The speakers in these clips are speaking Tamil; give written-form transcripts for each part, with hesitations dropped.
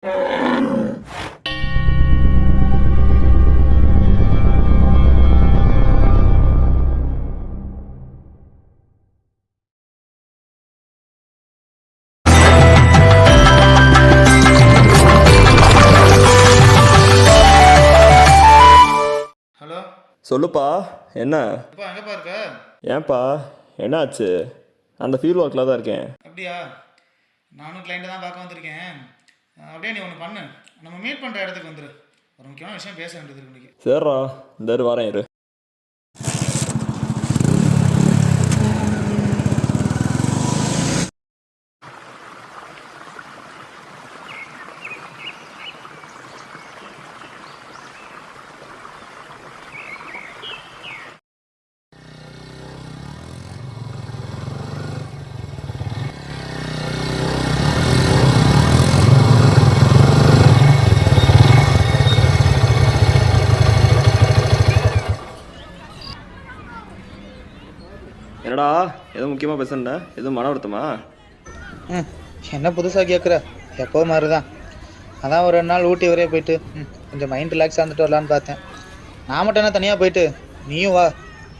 ஹலோ. சொல்லுப்பா. என்ன? அப்பா எங்கப்பா இருக்க? ஏன்பா என்ன ஆச்சு? அந்த ஃபீல்ட் ஒர்க்கில் தான் இருக்கேன். அப்படியா? நானும் கிளைண்ட்டை தான் பார்க்க வந்திருக்கேன். அப்படியே நீ ஒன்று பண்ணு, நம்ம மீட் பண்ணுற இடத்துக்கு வந்துடு. ஒரு முக்கியமான விஷயம் பேச வேண்டியது இருக்கு இன்னைக்கு. சரிடா, இந்த வரேன் இரு. என்னடா எதுவும் முக்கியமாக பேசுனேன்? எதுவும் மன வருத்தமா? என்ன புதுசாக கேட்குற? எப்போ மாதிரி தான். அதான் ஒரு 2 நாள் ஊட்டி வரையே போயிட்டு கொஞ்சம் மைண்ட் ரிலாக்ஸாக இருந்துட்டு வரலான்னு பார்த்தேன். நான் மட்டும் என்ன தனியாக போயிட்டு, நீயும் வா.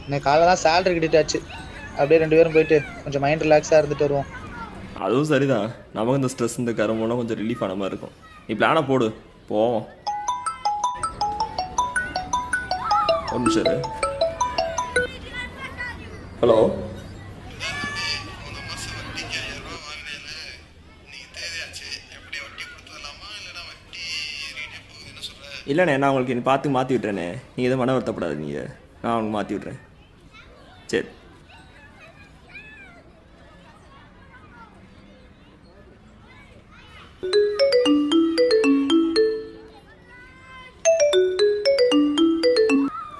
இன்னைக்கு காலைல தான் சேலரி கிரெடிட் ஆச்சு. அப்படியே 2 பேரும் போயிட்டு கொஞ்சம் மைண்ட் ரிலாக்ஸாக இருந்துட்டு வருவோம். அதுவும் சரிதான். நமக்கு இந்த ஸ்ட்ரெஸ் இந்த கருமெல்லாம் கொஞ்சம் ரிலீஃப் ஆன மாதிரி இருக்கும். நீ பிளானை போடு, போவோம். ஒரு நிமிஷம் இரு. ஹலோ. இல்லைண்ணே, நான் உங்களுக்கு நீ பார்த்து மாற்றி விட்றேண்ணே. நீங்கள் எதுவும் மன வருத்தப்படாது. நீங்கள் நான் உங்களுக்கு மாற்றி விட்றேன். சரி.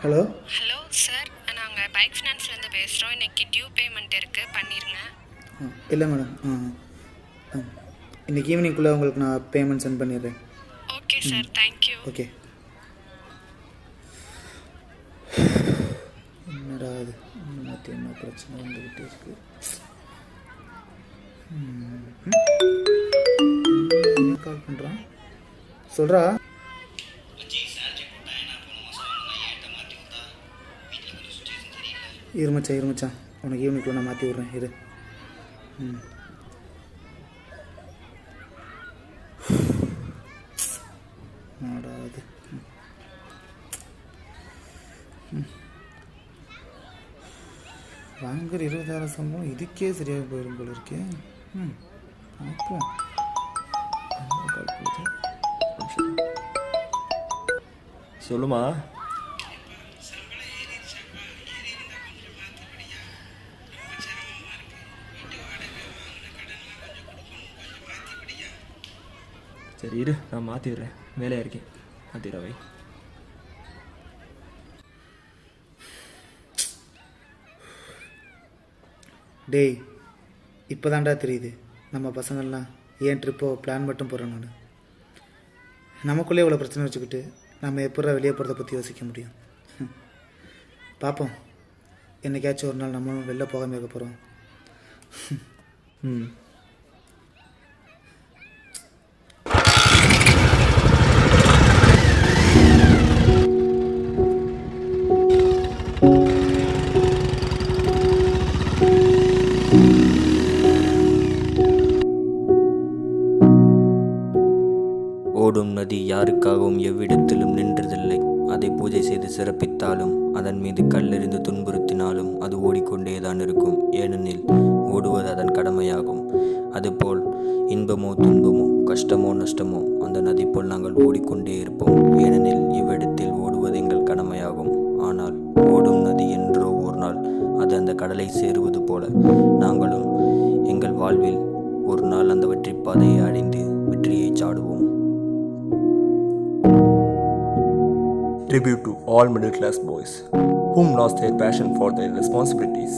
ஹலோ. ஹலோ சார், நாங்கள் பைக் ஃபினான்ஸ்லேருந்து பேசுகிறோம். இன்றைக்கி டியூ பேமெண்ட் இருக்குது, பண்ணிடுங்க. இல்லை மேடம், இன்றைக்கி ஈவினிங்குள்ளே உங்களுக்கு நான் பேமெண்ட் சென்ட் பண்ணிடுறேன். Okay sir, thank you. ஓகே. என்னடா அது மாற்றி என்ன பிரச்சனை வந்துக்கிட்டே இருக்கு? கால் பண்ணுறான், சொல்கிறா. இருமச்சான் உனக்கு ஈவினிங்குள்ளே நான் மாற்றி விட்றேன் இரு. நாடாது. வாங்குற 20,000 சம்பளம் இதுக்கே சரியாக போயிடும் போல இருக்கே. பார்ப்போம். சொல்லுமா. சரி இரு, நான் மாற்றிடுறேன். வேலையாக இருக்கேன், மாற்றிடுறவை. டேய், இப்போ தான்டா தெரியுது நம்ம பசங்கள்லாம் ஏன் ட்ரிப்போ பிளான் மட்டும் போகிறோம். நான் நமக்குள்ளே இவ்வளோ பிரச்சனை வச்சுக்கிட்டு நம்ம எப்போ வெளியே போகிறத பற்றி யோசிக்க முடியும்? பார்ப்போம், என்னைக்காச்சும் ஒரு நாள் நம்மளும் வெளில போகாமல் இருக்க போகிறோம். ஓடும் நதி யாருக்காகவும் எவ்விடத்திலும் நின்றதில்லை. அதை பூஜை செய்து சிறப்பித்தாலும் அதன் மீது கல்லெறிந்து துன்புறுத்தினாலும் அது ஓடிக்கொண்டேதான் இருக்கும். ஏனெனில் ஓடுவது அதன் கடமையாகும். அதுபோல் இன்பமோ துன்பமோ கஷ்டமோ நஷ்டமோ அந்த நதி போல் நாங்கள் ஓடிக்கொண்டே இருப்போம். ஏனெனில் இவ்விடத்தில் ஓடுவது எங்கள் கடமையாகும். ஆனால் ஓடும் நதி என்றோ ஒரு நாள் அது அந்த கடலை சேருவது போல நாங்களும் எங்கள் வாழ்வில் ஒரு நாள் அந்த வெற்றி பாதையை அடைந்து வெற்றியை சாடுவோம். Tribute to all middle class boys whom lost their passion for their responsibilities.